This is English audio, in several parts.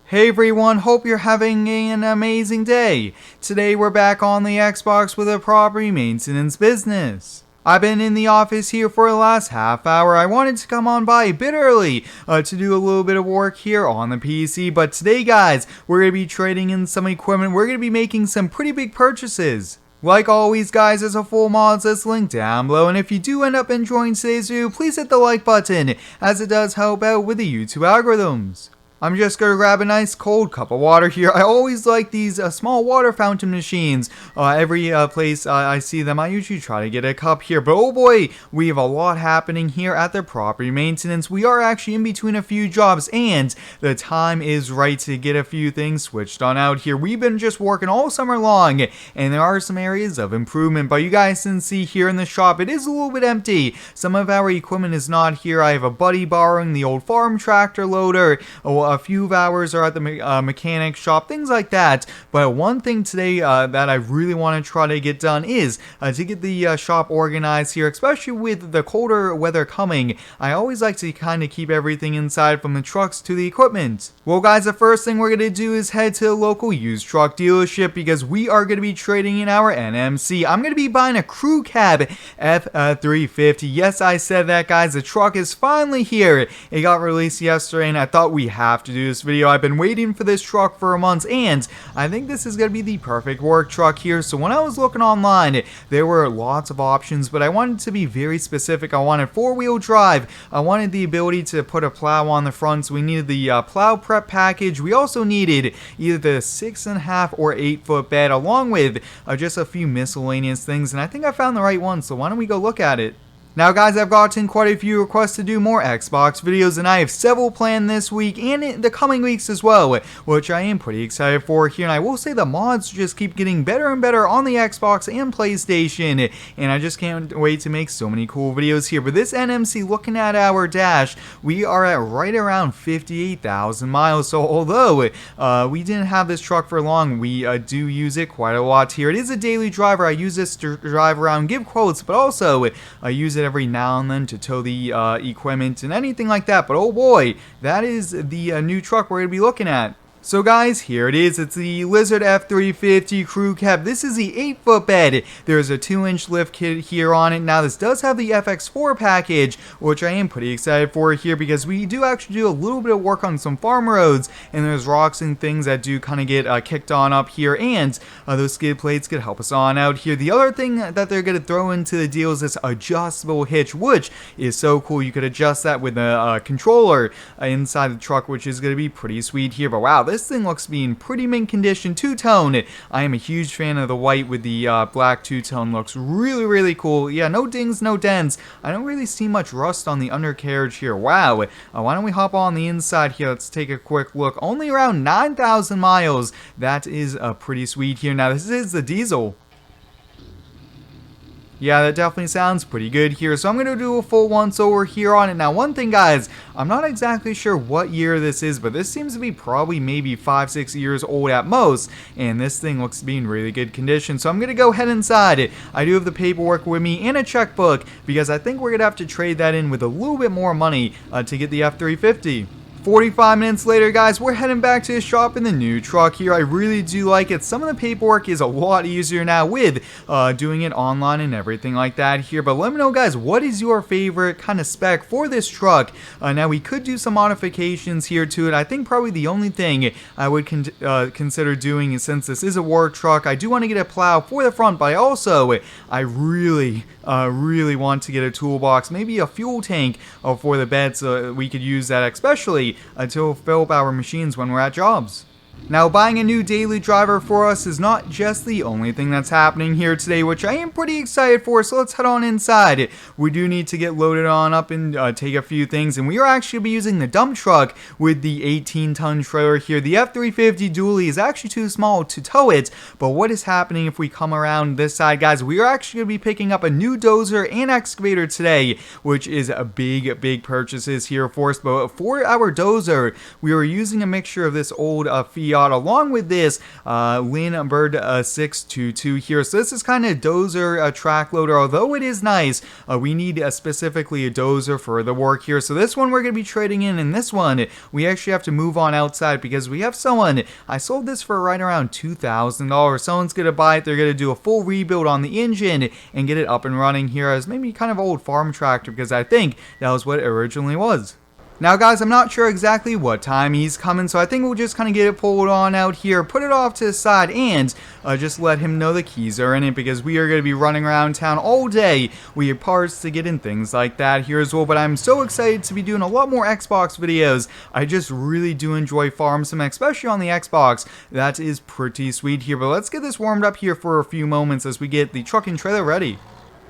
Hey everyone, hope you're having an amazing day. Today we're back on the Xbox with a property maintenance business. I've been in the office here for the last half hour. I wanted to come on by a bit early to do a little bit of work here on the PC. But today, guys, we're going to be trading in some equipment. We're going to be making some pretty big purchases. Like always, guys, there's a full mods list linked down below, and if you do end up enjoying today's video, please hit the like button, as it does help out with the YouTube algorithms. I'm just going to grab a nice cold cup of water here. I always like these small water fountain machines. Every place I see them, I usually try to get a cup here. But oh boy, we have a lot happening here at the property maintenance. We are actually in between a few jobs, and the time is right to get a few things switched on out here. We've been just working all summer long, and there are some areas of improvement. But you guys can see here in the shop, it is a little bit empty. Some of our equipment is not here. I have a buddy borrowing the old farm tractor loader. A few of ours are at the mechanic shop, things like that. But one thing today that I really want to try to get done is to get the shop organized here, especially with the colder weather coming. I always like to kind of keep everything inside, from the trucks to the equipment. Well guys, the first thing we're going to do is head to the local used truck dealership, because we are going to be trading in our NMC. I'm going to be buying a crew cab F350. Yes, I said that, guys. The truck is finally here. It got released yesterday, and I thought we have to do this video. I've been waiting for this truck for months, and I think this is going to be the perfect work truck here. So when I was looking online, there were lots of options, but I wanted to be very specific. I wanted four-wheel drive. I wanted the ability to put a plow on the front, so we needed the plow prep package. We also needed either the 6.5 or 8 foot bed, along with just a few miscellaneous things, and I think I found the right one, so why don't we go look at it. Now guys, I've gotten quite a few requests to do more Xbox videos, and I have several planned this week and in the coming weeks as well, which I am pretty excited for here. And I will say the mods just keep getting better and better on the Xbox and PlayStation, and I just can't wait to make so many cool videos here. But this NMC, looking at our dash, we are at right around 58,000 miles. So although we didn't have this truck for long, we do use it quite a lot here. It is a daily driver. I use this to drive around, give quotes, but also I use it every now and then to tow the equipment and anything like that. But oh boy, that is the new truck we're going to be looking at. So guys, here it is. It's the Lizard F350 crew cab. This is the 8 foot bed. There's a 2-inch lift kit here on it. Now this does have the FX4 package, which I am pretty excited for here, because we do actually do a little bit of work on some farm roads, and there's rocks and things that do kind of get kicked on up here, and those skid plates could help us on out here. The other thing that they're going to throw into the deal is this adjustable hitch, which is so cool. You could adjust that with a controller inside the truck, which is going to be pretty sweet here. But wow, this thing looks to be in pretty mint condition, two-tone. I am a huge fan of the white with the black two-tone. Looks really, really cool. Yeah, no dings, no dents. I don't really see much rust on the undercarriage here. Wow. Why don't we hop on the inside here? Let's take a quick look. Only around 9,000 miles. That is pretty sweet here. Now, this is the diesel. Yeah, that definitely sounds pretty good here. So I'm going to do a full once over here on it. Now, one thing, guys, I'm not exactly sure what year this is, but this seems to be probably maybe 5-6 years old at most. And this thing looks to be in really good condition. So I'm going to go head inside. I do have the paperwork with me and a checkbook, because I think we're going to have to trade that in with a little bit more money to get the F350. 45 minutes later, guys, we're heading back to the shop in the new truck here. I really do like it. Some of the paperwork is a lot easier now with doing it online and everything like that here. But let me know, guys, what is your favorite kind of spec for this truck? Now, we could do some modifications here to it. I think probably the only thing I would consider doing is, since this is a work truck, I do want to get a plow for the front, but I really want to get a toolbox, maybe a fuel tank for the bed, so we could use that, especially to fill up our machines when we're at jobs. Now, buying a new daily driver for us is not just the only thing that's happening here today, which I am pretty excited for, so let's head on inside. We do need to get loaded on up and take a few things, and we are actually going to be using the dump truck with the 18-ton trailer here. The F350 dually is actually too small to tow it, but what is happening if we come around this side, guys? We are actually going to be picking up a new Dozer and Excavator today, which is a big purchases here for us. But for our Dozer, we were using a mixture of this old Fiat Fiat along with this Lindbergh 622 here. So this is kind of Dozer track loader. Although it is nice, we need specifically a Dozer for the work here. So this one we're going to be trading in, and this one we actually have to move on outside because we have someone. I sold this for right around $2,000. Someone's going to buy it. They're going to do a full rebuild on the engine and get it up and running here as maybe kind of old farm tractor, because I think that was what it originally was. Now guys, I'm not sure exactly what time he's coming, so I think we'll just kind of get it pulled on out here, put it off to the side, and just let him know the keys are in it, because we are going to be running around town all day. We have parts to get and things like that here as well, but I'm so excited to be doing a lot more Xbox videos. I just really do enjoy Farm Sim, especially on the Xbox. That is pretty sweet here, but let's get this warmed up here for a few moments as we get the truck and trailer ready.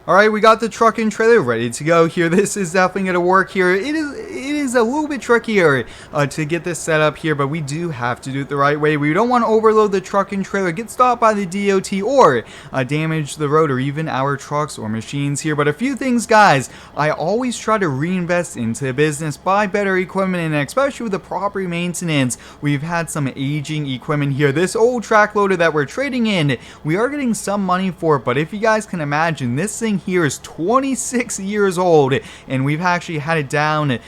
Alright, we got the truck and trailer ready to go here. This is definitely going to work here. It is a little bit trickier to get this set up here, but we do have to do it the right way. We don't want to overload the truck and trailer, get stopped by the DOT, or damage the road or even our trucks or machines here. But a few things, guys, I always try to reinvest into the business, buy better equipment, and especially with the property maintenance, we've had some aging equipment here. This old track loader that we're trading in, we are getting some money for it, but if you guys can imagine, this thing here is 26 years old, and we've actually had it down.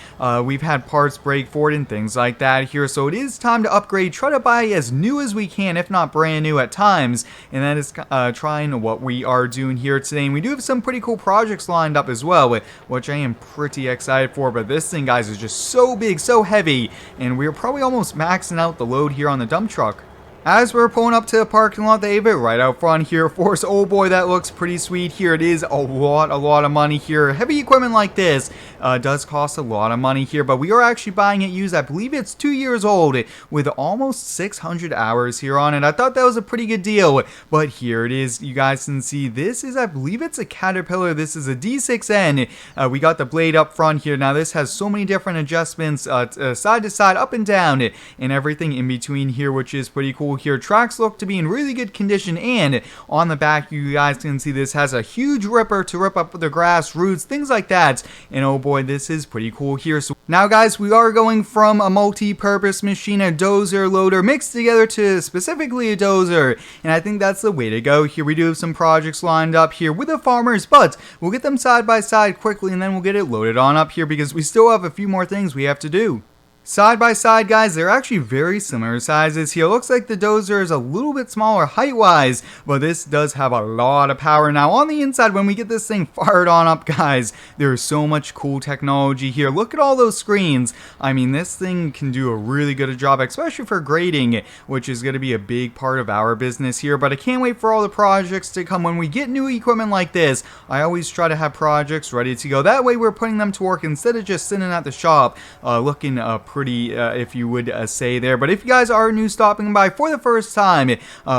We've had parts break for it and things like that here, so it is time to upgrade. Try to buy as new as we can, if not brand new at times, and that is trying what we are doing here today. And we do have some pretty cool projects lined up as well, which I am pretty excited for. But this thing, guys, is just so big, so heavy, and we're probably almost maxing out the load here on the dump truck. As we're pulling up to the parking lot, they have it right out front here for us. Oh boy, that looks pretty sweet here. It is a lot of money here. Heavy equipment like this does cost a lot of money here, but we are actually buying it used. I believe it's 2 years old with almost 600 hours here on it. I thought that was a pretty good deal, but here it is. You guys can see this is, I believe it's a Caterpillar. This is a D6N. We got the blade up front here. Now this has so many different adjustments side to side, up and down, and everything in between here, which is pretty cool here. Tracks look to be in really good condition, and on the back you guys can see this has a huge ripper to rip up the grass, roots, things like that, and oh boy, this is pretty cool here. So now guys, we are going from a multi-purpose machine, a Dozer loader mixed together, to specifically a Dozer, and I think that's the way to go here. We do have some projects lined up here with the farmers, but we'll get them side by side quickly, and then we'll get it loaded on up here because we still have a few more things we have to do. Side by side, guys, they're actually very similar sizes here. Looks like the Dozer is a little bit smaller height-wise, but this does have a lot of power. Now, on the inside, when we get this thing fired on up, guys, there's so much cool technology here. Look at all those screens. I mean, this thing can do a really good job, especially for grading, which is going to be a big part of our business here. But I can't wait for all the projects to come. When we get new equipment like this, I always try to have projects ready to go. That way, we're putting them to work instead of just sitting at the shop looking pretty, if you would say there. But if you guys are new, stopping by for the first time,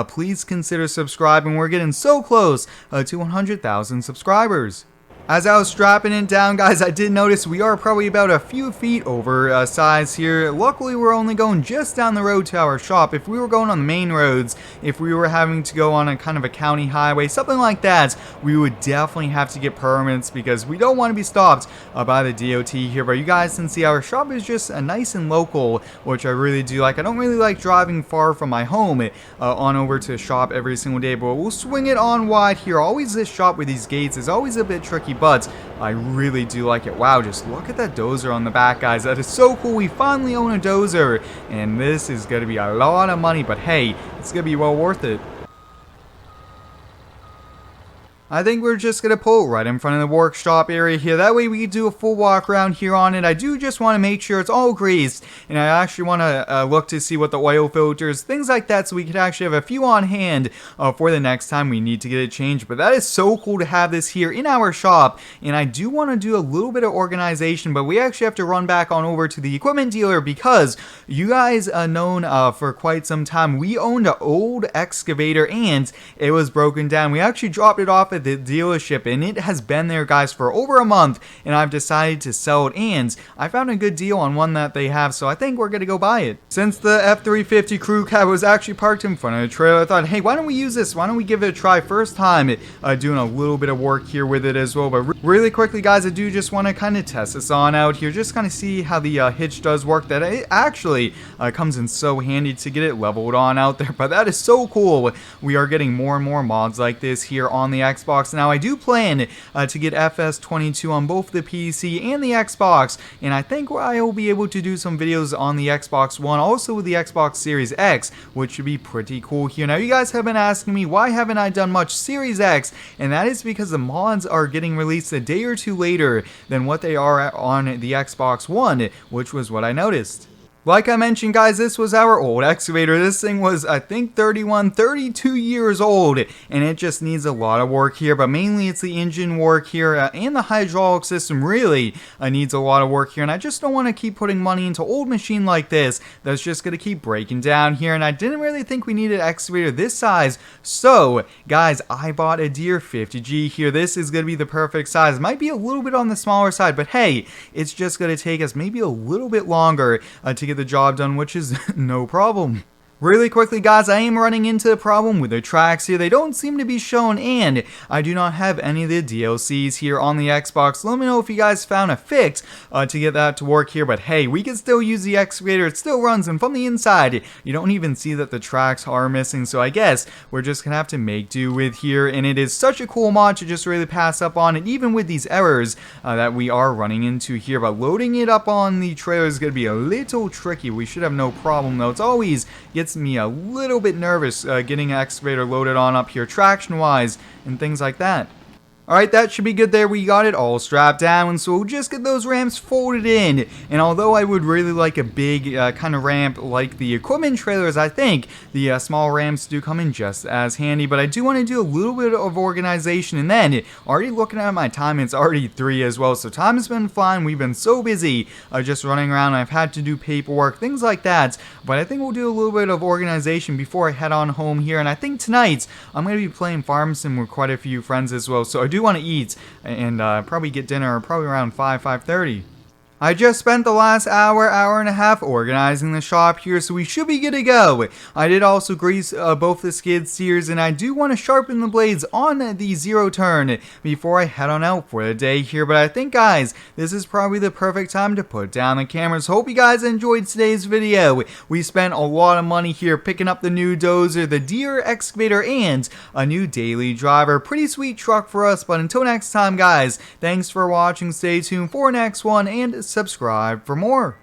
please consider subscribing. We're getting so close to 100,000 subscribers. As I was strapping it down, guys, I did notice we are probably about a few feet over size here. Luckily, we're only going just down the road to our shop. If we were going on the main roads, if we were having to go on a kind of a county highway, something like that, we would definitely have to get permits because we don't want to be stopped by the DOT here. But you guys can see our shop is just nice and local, which I really do like. I don't really like driving far from my home on over to the shop every single day, but we'll swing it on wide here. Always this shop with these gates is always a bit tricky, but I really do like it. Wow, just look at that Dozer on the back, guys. That is so cool. We finally own a Dozer, and this is going to be a lot of money, but hey, it's going to be well worth it. I think we're just going to pull it right in front of the workshop area here. That way we can do a full walk around here on it. I do just want to make sure it's all greased, and I actually want to look to see what the oil filters, things like that, so we could actually have a few on hand for the next time we need to get it changed. But that is so cool to have this here in our shop, and I do want to do a little bit of organization, but we actually have to run back on over to the equipment dealer because you guys known for quite some time, we owned an old Excavator, and it was broken down. We actually dropped it off at the dealership, and it has been there, guys, for over a month, and I've decided to sell it, and I found a good deal on one that they have, so I think we're gonna go buy it. Since the F350 crew cab was actually parked in front of the trailer, I thought, hey, why don't we use this? Why don't we give it a try? First time doing a little bit of work here with it as well. But really quickly, guys, I do just want to kind of test this on out here, just kind of see how the hitch does work. That it actually comes in so handy to get it leveled on out there. But that is so cool. We are getting more and more mods like this here on the Xbox. Now, I do plan to get FS19 on both the PC and the Xbox, and I think I will be able to do some videos on the Xbox One, also with the Xbox Series X, which should be pretty cool here. Now, you guys have been asking me, why haven't I done much Series X? And that is because the mods are getting released a day or two later than what they are on the Xbox One, which was what I noticed. Like I mentioned, guys, this was our old Excavator. This thing was, I think, 32 years old, and it just needs a lot of work here, but mainly it's the engine work here, and the hydraulic system really needs a lot of work here, and I just don't want to keep putting money into old machine like this that's just going to keep breaking down here, and I didn't really think we needed an excavator this size, so, guys, I bought a Deere 50G here. This is going to be the perfect size. It might be a little bit on the smaller side, but hey, it's just going to take us maybe a little bit longer to get the job done, which is no problem. Really quickly, guys, I am running into a problem with the tracks here. They don't seem to be shown, and I do not have any of the DLCs here on the Xbox. Let me know if you guys found a fix to get that to work here, but hey, we can still use the Excavator. It still runs, and from the inside, you don't even see that the tracks are missing, so I guess we're just gonna have to make do with here, and it is such a cool mod to just really pass up on, and even with these errors that we are running into here, but loading it up on the trailer is gonna be a little tricky. We should have no problem, though. It's always gets me a little bit nervous getting an Excavator loaded on up here traction wise and things like that. Alright, that should be good there. We got it all strapped down, so we'll just get those ramps folded in. And although I would really like a big kind of ramp like the equipment trailers, I think the small ramps do come in just as handy. But I do want to do a little bit of organization. And then, already looking at my time, it's already 3 as well. So time has been flying. We've been so busy just running around. I've had to do paperwork, things like that. But I think we'll do a little bit of organization before I head on home here. And I think tonight, I'm going to be playing Farm Sim with quite a few friends as well. So I do want to eat and probably get dinner probably around 5:30. I just spent the last hour and a half organizing the shop here, so we should be good to go. I did also grease both the skid steers, and I do want to sharpen the blades on the zero turn before I head on out for the day here. But I think, guys, this is probably the perfect time to put down the cameras. Hope you guys enjoyed today's video. We spent a lot of money here picking up the new Dozer, the Deere Excavator, and a new daily driver. Pretty sweet truck for us, but until next time, guys, thanks for watching. Stay tuned for next one, and subscribe for more.